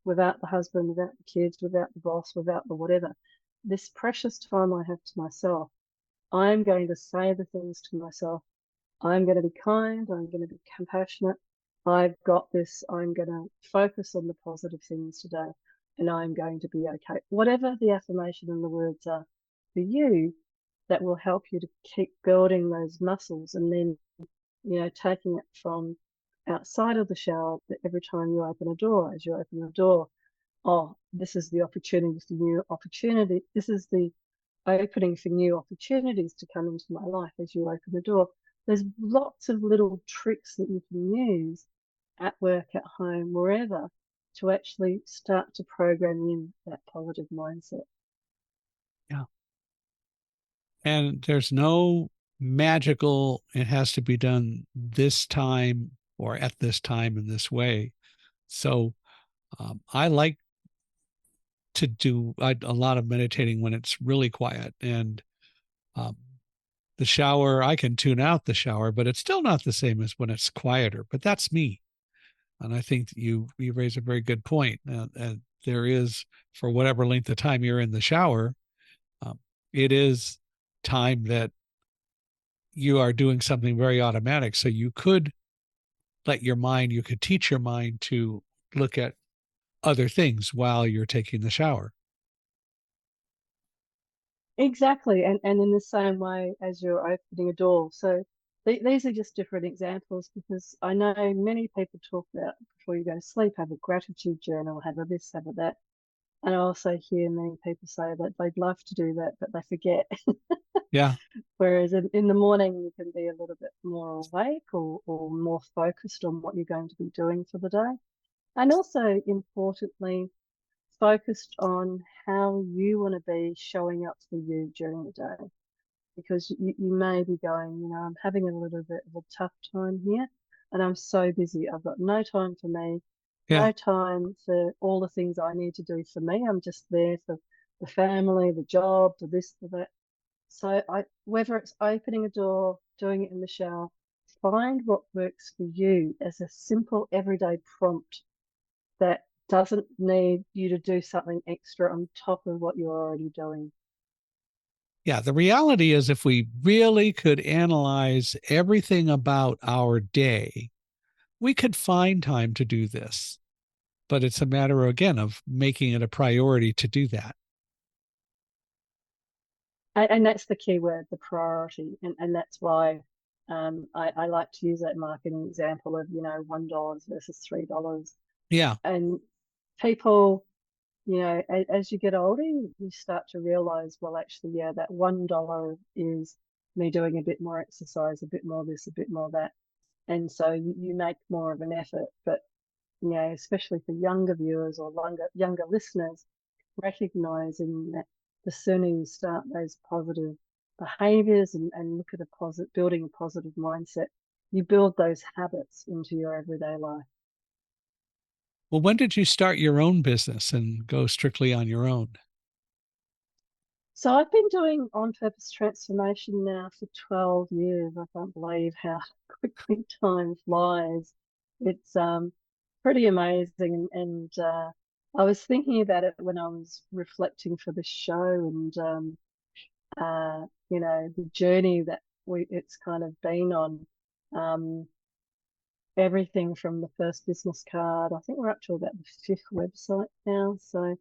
without the husband, without the kids, without the boss, without the whatever, this precious time I have to myself, I'm going to say the things to myself. I'm going to be kind. I'm going to be compassionate. I've got this. I'm going to focus on the positive things today and I'm going to be okay. Whatever the affirmation and the words are for you, that will help you to keep building those muscles and then, taking it from outside of the shower that every time you open a door, as you open the door, oh, this is the opportunity for new opportunity. This is the opening for new opportunities to come into my life as you open the door. There's lots of little tricks that you can use at work, at home, wherever, to actually start to program in that positive mindset. Yeah. And there's no magical, it has to be done this time or at this time in this way. So I like to do a lot of meditating when it's really quiet. And um, the shower, I can tune out the shower, but it's still not the same as when it's quieter. But that's me. And I think that you raise a very good point. And there is, for whatever length of time you're in the shower, um, it is time that you are doing something very automatic. So you could you could teach your mind to look at other things while you're taking the shower. Exactly. And in the same way as you're opening a door. So these are just different examples because I know many people talk about before you go to sleep, have a gratitude journal, have a this, have a that. And I also hear many people say that they'd love to do that, but they forget. Yeah. Whereas in the morning, you can be a little bit more awake or more focused on what you're going to be doing for the day. And also, importantly, focused on how you want to be showing up for you during the day. Because you may be going, I'm having a little bit of a tough time here and I'm so busy. I've got no time for me, Yeah. no time for all the things I need to do for me. I'm just there for the family, the job, the this, the that. So whether it's opening a door, doing it in the shower, find what works for you as a simple everyday prompt that doesn't need you to do something extra on top of what you're already doing. Yeah. The reality is, if we really could analyze everything about our day, we could find time to do this. But it's a matter, again, of making it a priority to do that. And that's the key word, the priority. And that's why I like to use that marketing example of, $1 versus $3. Yeah. And people, as you get older, you start to realize, well, actually, yeah, that $1 is me doing a bit more exercise, a bit more this, a bit more that. And so you make more of an effort. But, especially for younger viewers or younger listeners, recognizing that the sooner you start those positive behaviors and look at building a positive mindset, you build those habits into your everyday life. Well, when did you start your own business and go strictly on your own? So I've been doing on purpose transformation now for 12 years. I can't believe how quickly time flies. It's pretty amazing. And I was thinking about it when I was reflecting for the show and the journey that it's kind of been on. Um, Everything from the first business card. I think we're up to about the fifth website now. So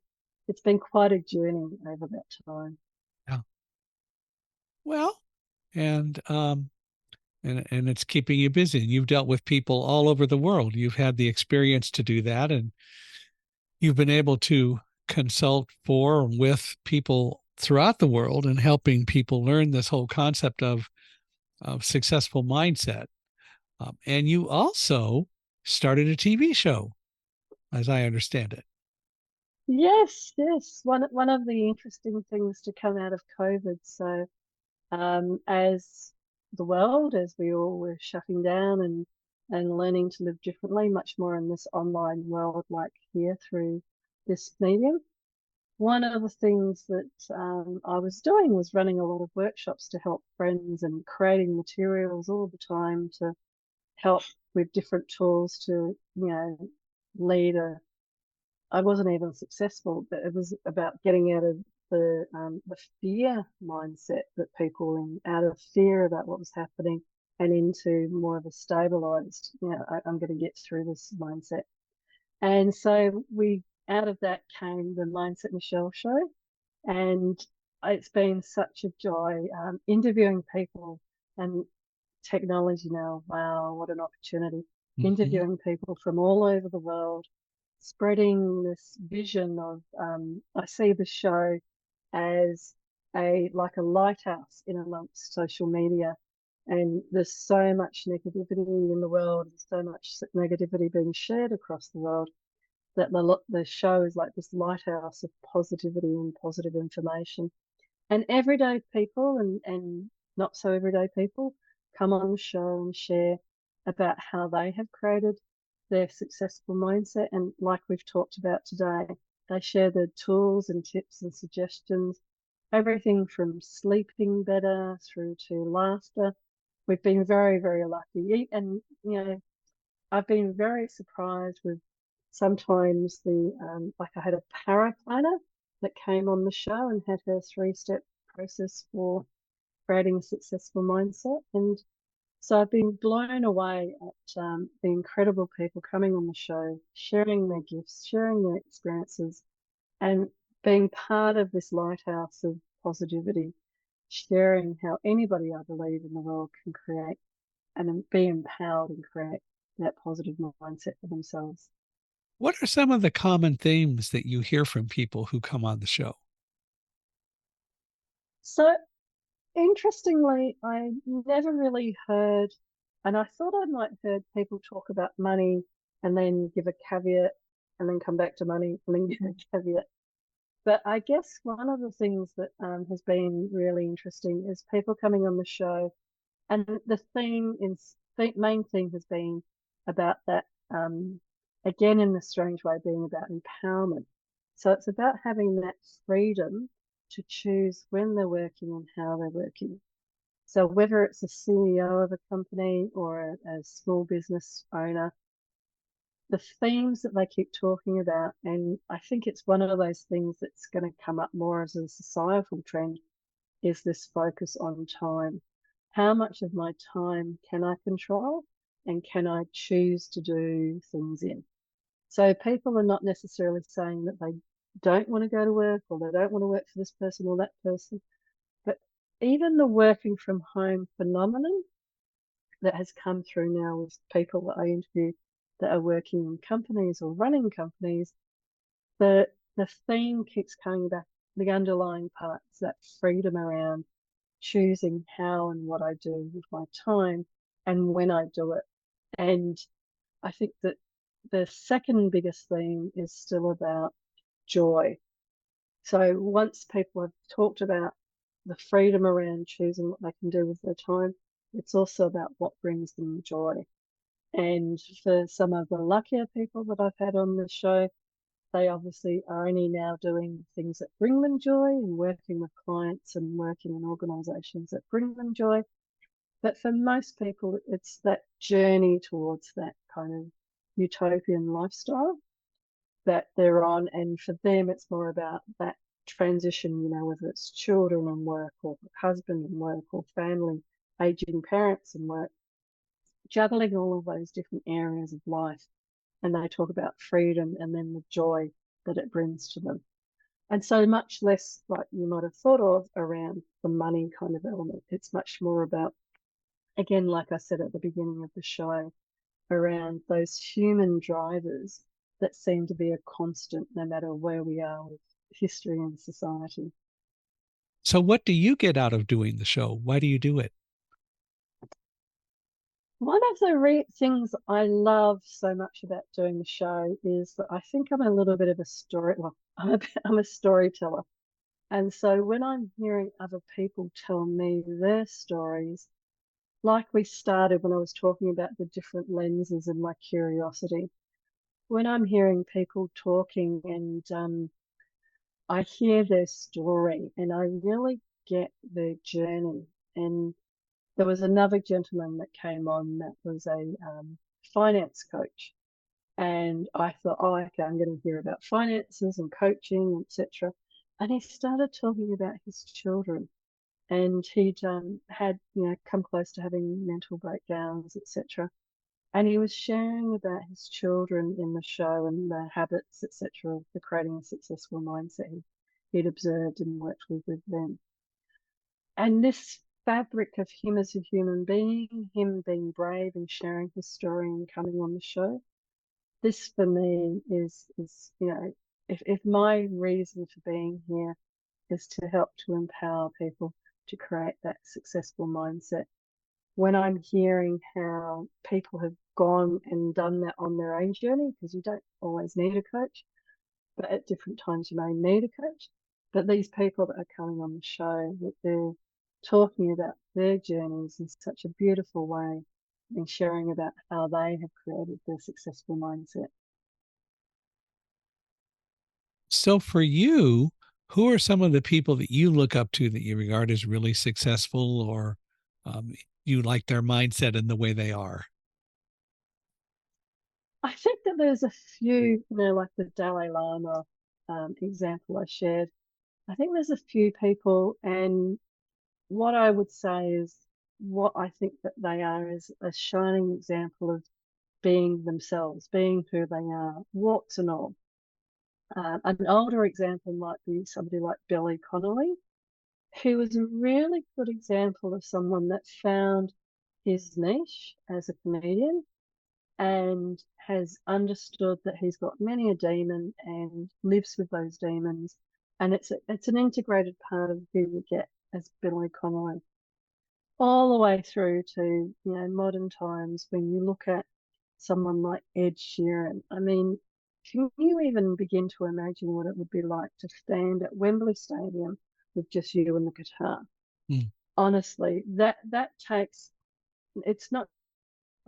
it's been quite a journey over that time. Yeah. Well, and and it's keeping you busy. And you've dealt with people all over the world. You've had the experience to do that, and you've been able to consult for and with people throughout the world and helping people learn this whole concept of successful mindset. And you also started a TV show, as I understand it. Yes, yes. One of the interesting things to come out of COVID. So as the world, as we all were shutting down and learning to live differently, much more in this online world, like here through this medium. One of the things that I was doing was running a lot of workshops to help friends and creating materials all the time to help with different tools to, lead a. I wasn't even successful, but it was about getting out of the fear mindset that people were in, out of fear about what was happening and into more of a stabilized, I'm going to get through this mindset. And so out of that came the Mindset Michelle show. And it's been such a joy interviewing people and technology now. Wow, what an opportunity. Hmm. interviewing people from all over the world, spreading this vision of, I see the show as like a lighthouse in amongst social media. And there's so much negativity in the world, and so much negativity being shared across the world that the show is like this lighthouse of positivity and positive information. And everyday people and not so everyday people come on the show and share about how they have created their successful mindset. And like we've talked about today, they share their tools and tips and suggestions, everything from sleeping better through to laughter. We've been very, very lucky. And, I've been very surprised with sometimes like I had a paraplanner that came on the show and had her 3-step process for creating a successful mindset. And so I've been blown away at the incredible people coming on the show, sharing their gifts, sharing their experiences, and being part of this lighthouse of positivity, sharing how anybody, I believe, in the world can create and be empowered and create that positive mindset for themselves. What are some of the common themes that you hear from people who come on the show? So interestingly, I never really heard, and I thought I might heard people talk about money and then give a caveat and then come back to money and then give a caveat. But I guess one of the things that has been really interesting is people coming on the show, and the theme is the main theme has been about that again in a strange way being about empowerment. So it's about having that freedom to choose when they're working and how they're working. So whether it's a CEO of a company or a small business owner, the themes that they keep talking about, and I think it's one of those things that's going to come up more as a societal trend, is this focus on time. How much of my time can I control and can I choose to do things in? So people are not necessarily saying that they don't want to go to work or they don't want to work for this person or that person, but even the working from home phenomenon that has come through now with people that I interview that are working in companies or running companies, the theme keeps coming back, the underlying parts, that freedom around choosing how and what I do with my time and when I do it. And I think that the second biggest theme is still about joy. So once people have talked about the freedom around choosing what they can do with their time, it's also about what brings them joy. And for some of the luckier people that I've had on the show, they obviously are only now doing things that bring them joy and working with clients and working in organizations that bring them joy. But for most people, it's that journey towards that kind of utopian lifestyle that they're on. And for them, it's more about that transition, whether it's children and work or husband and work or family, aging parents and work, juggling all of those different areas of life. And they talk about freedom and then the joy that it brings to them. And so much less like you might have thought of around the money kind of element. It's much more about, again, like I said at the beginning of the show, around those human drivers that seem to be a constant no matter where we are with history and society. So, what do you get out of doing the show? Why do you do it? One of the things I love so much about doing the show is that I think I'm a little bit of a story. Well, I'm a storyteller. And so when I'm hearing other people tell me their stories, like we started when I was talking about the different lenses and my curiosity, when I'm hearing people talking and I hear their story and I really get their journey. And there was another gentleman that came on that was a finance coach. And I thought, oh, okay, I'm going to hear about finances and coaching, etc. And he started talking about his children, and he'd had, come close to having mental breakdowns, etc. And he was sharing about his children in the show and the habits, etc., for creating a successful mindset he'd observed and worked with them. And this fabric of him as a human being, him being brave and sharing his story and coming on the show. This for me is if my reason for being here is to help to empower people to create that successful mindset. When I'm hearing how people have gone and done that on their own journey, because you don't always need a coach, but at different times you may need a coach. But these people that are coming on the show, that they're talking about their journeys in such a beautiful way and sharing about how they have created their successful mindset. So for you, who are some of the people that you look up to that you regard as really successful, or um, you like their mindset and the way they are? I think that there's a few, like the Dalai Lama example I shared. I think there's a few people, and what I would say is what I think that they are is a shining example of being themselves, being who they are, warts and all. An older example might be somebody like Billy Connolly, who was a really good example of someone that found his niche as a comedian and has understood that he's got many a demon and lives with those demons. And it's an integrated part of who you get as Billy Connolly, all the way through to modern times. When you look at someone like Ed Sheeran, I mean, can you even begin to imagine what it would be like to stand at Wembley Stadium with just you and the guitar? Mm. Honestly, that takes, it's not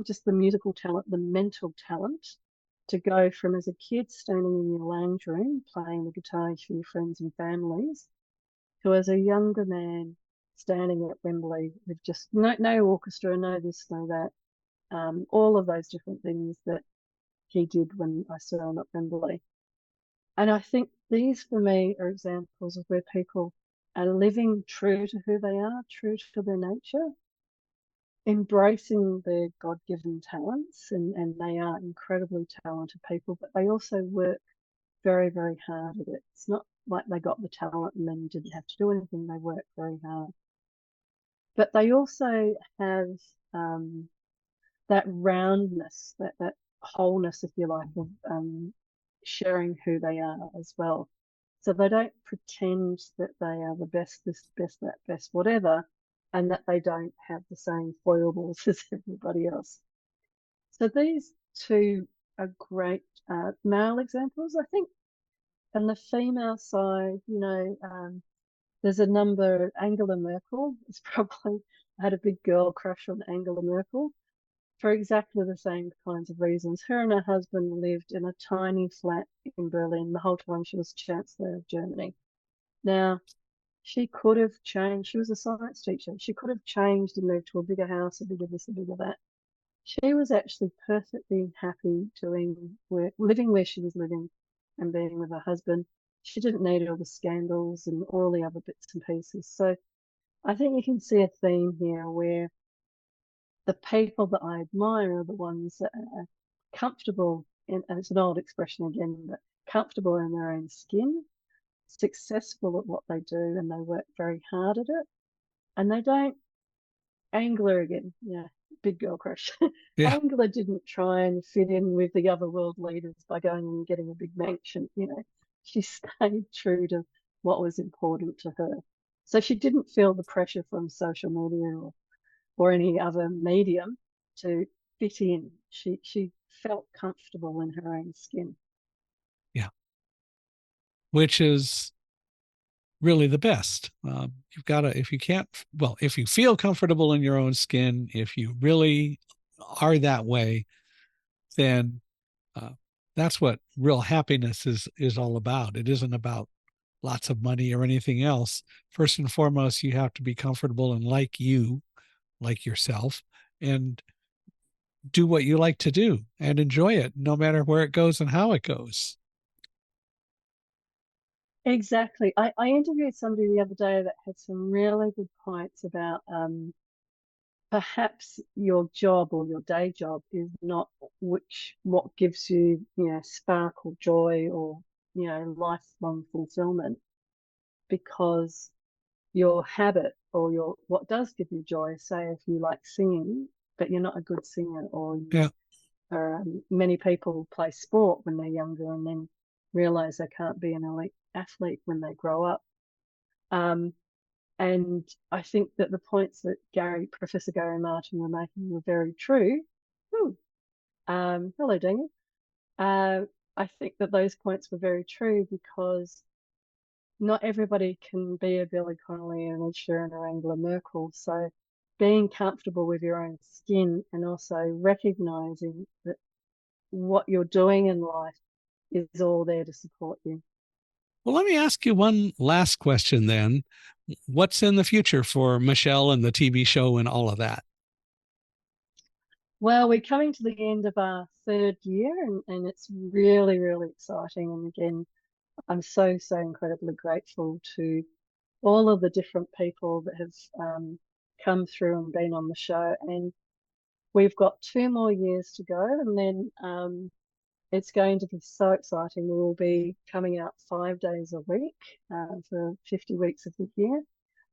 just the musical talent, the mental talent to go from as a kid standing in your lounge room playing the guitar for your friends and families to as a younger man standing at Wembley with just no orchestra, no this, no that, all of those different things that he did when I saw him at Wembley. And I think these for me are examples of where people are living true to who they are, true to their nature, embracing their God-given talents, and they are incredibly talented people, but they also work very, very hard at it. It's not like they got the talent and then didn't have to do anything. They work very hard. But they also have that roundness, that wholeness, if you like, of sharing who they are as well. So they don't pretend that they are the best, this, best, that, best, whatever, and that they don't have the same foibles as everybody else. So these two are great male examples, I think. And the female side, there's a number. Angela Merkel is probably, I had a big girl crush on Angela Merkel for exactly the same kinds of reasons. Her and her husband lived in a tiny flat in Berlin the whole time she was Chancellor of Germany. Now, she could have changed. She was a science teacher. She could have changed and moved to a bigger house, a bigger this, a bigger that. She was actually perfectly happy doing work, living where she was living and being with her husband. She didn't need all the scandals and all the other bits and pieces. So I think you can see a theme here where the people that I admire are the ones that are comfortable in, and it's an old expression again, but comfortable in their own skin, successful at what they do, and they work very hard at it. And they don't, Angler again, yeah, big girl crush. Yeah. Angler didn't try and fit in with the other world leaders by going and getting a big mansion, She stayed true to what was important to her. So she didn't feel the pressure from social media or any other medium to fit in. She felt comfortable in her own skin. Yeah. Which is really the best. You've got to, if you can't, well, if you feel comfortable in your own skin, if you really are that way, then uh, that's what real happiness is all about. It isn't about lots of money or anything else. First and foremost, you have to be comfortable and like you, like yourself, and do what you like to do and enjoy it, no matter where it goes and how it goes. Exactly. I interviewed somebody the other day that had some really good points about perhaps your job or your day job is not what gives you, spark or joy or, lifelong fulfillment, because your habit or your what does give you joy. Say if you like singing, but you're not a good singer, or Yeah. you many people play sport when they're younger and then realize they can't be an elite athlete when they grow up. Um, and I think that the points that Professor Gary Martin were making were very true. Ooh, hello, Daniel. Uh, I think that those points were very true because not everybody can be a Billy Connolly and Ed Sheeran or Angela Merkel. So being comfortable with your own skin and also recognizing that what you're doing in life is all there to support you. Well, let me ask you one last question then. What's in the future for Michele and the TV show and all of that? Well, we're coming to the end of our third year, and it's really, really exciting. And again, I'm so, so incredibly grateful to all of the different people that have come through and been on the show. And we've got 2 more years to go, and then it's going to be so exciting. We will be coming out 5 days a week for 50 weeks of the year.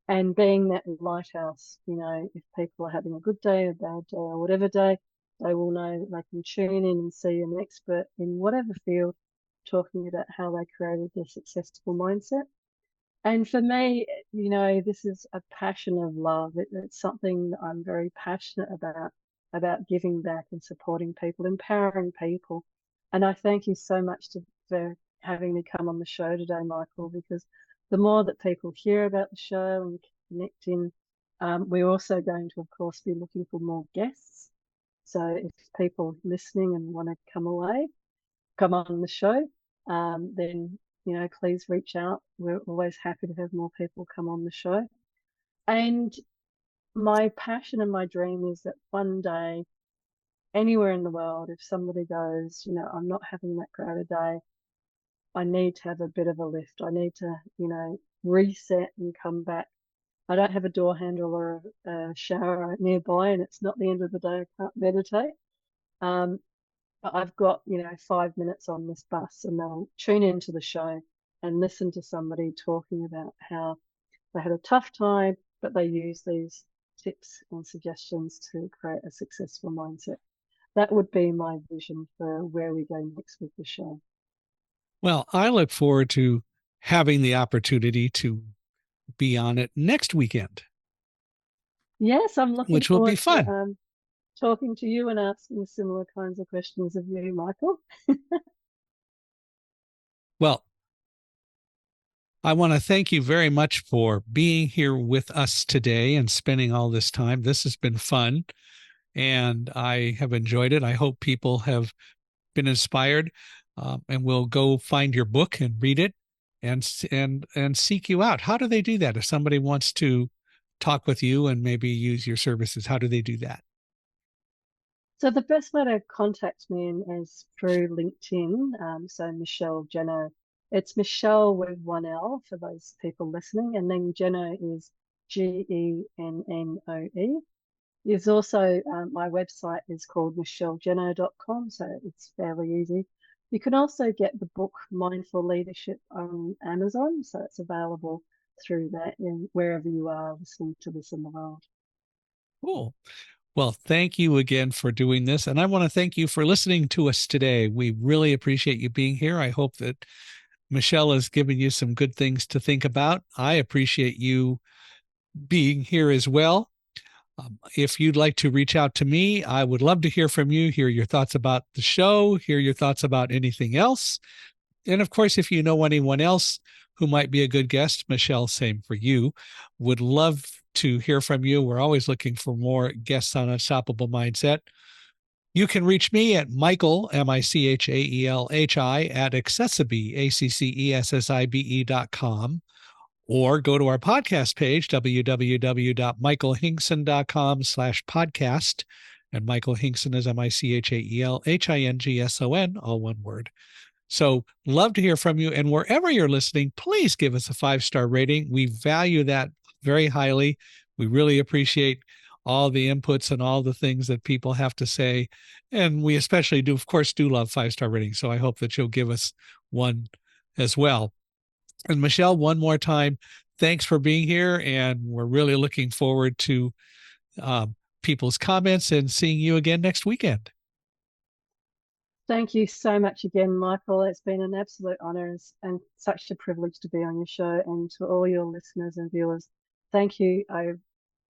And being that lighthouse, if people are having a good day, a bad day, or whatever day, they will know that they can tune in and see an expert in whatever field talking about how they created their successful mindset. And for me, this is a passion of love. It's something that I'm very passionate about giving back and supporting people, empowering people. And I thank you so much for having me come on the show today, Michael, because the more that people hear about the show and connect in, we're also going to, of course, be looking for more guests. So if people listening and want to come on the show, then please reach out. We're always happy to have more people come on the show. And my passion and my dream is that one day, anywhere in the world, if somebody goes, I'm not having that great a day, I need to have a bit of a lift. I need to, reset and come back. I don't have a door handle or a shower nearby, and it's not the end of the day. I can't meditate. Um, but I've got, 5 minutes on this bus, and they'll tune into the show and listen to somebody talking about how they had a tough time, but they use these tips and suggestions to create a successful mindset. That would be my vision for where we go next with the show. Well, I look forward to having the opportunity to be on it next weekend, Yes, I'm looking which will be forward to fun. talking to you and asking similar kinds of questions of you, Michael. Well, I want to thank you very much for being here with us today and spending all this time. This has been fun and I have enjoyed it. I hope people have been inspired and will go find your book and read it and seek you out. How do they do that? If somebody wants to talk with you and maybe use your services, how do they do that? So the best way to contact me is through LinkedIn. So Michele Gennoe. It's Michele with one L for those people listening, and then Gennoe is Gennoe. There's also my website is called michellegennoe.com, so it's fairly easy. You can also get the book Mindful Leadership on Amazon, so it's available through that in wherever you are listening to this in the world. Cool. Well, thank you again for doing this. And I want to thank you for listening to us today. We really appreciate you being here. I hope that Michele has given you some good things to think about. I appreciate you being here as well. If you'd like to reach out to me, I would love to hear from you, hear your thoughts about the show, hear your thoughts about anything else. And of course, if you know anyone else who might be a good guest, Michele, same for you. Would love to hear from you. We're always looking for more guests on Unstoppable Mindset. You can reach me at Michael, Michaelhi, at accessibe, accessibe.com, or go to our podcast page, www.michaelhingson.com/podcast. And Michael Hingson is Michaelhingson, all one word. So love to hear from you. And wherever you're listening, please give us a 5-star rating. We value that very highly. We really appreciate all the inputs and all the things that people have to say. And we especially do, of course, do love 5-star ratings. So I hope that you'll give us one as well. And Michele, one more time, thanks for being here. And we're really looking forward to people's comments and seeing you again next weekend. Thank you so much again, Michael. It's been an absolute honor and such a privilege to be on your show. And to all your listeners and viewers, thank you. I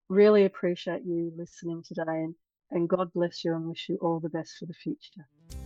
really appreciate you listening today, and God bless you and wish you all the best for the future.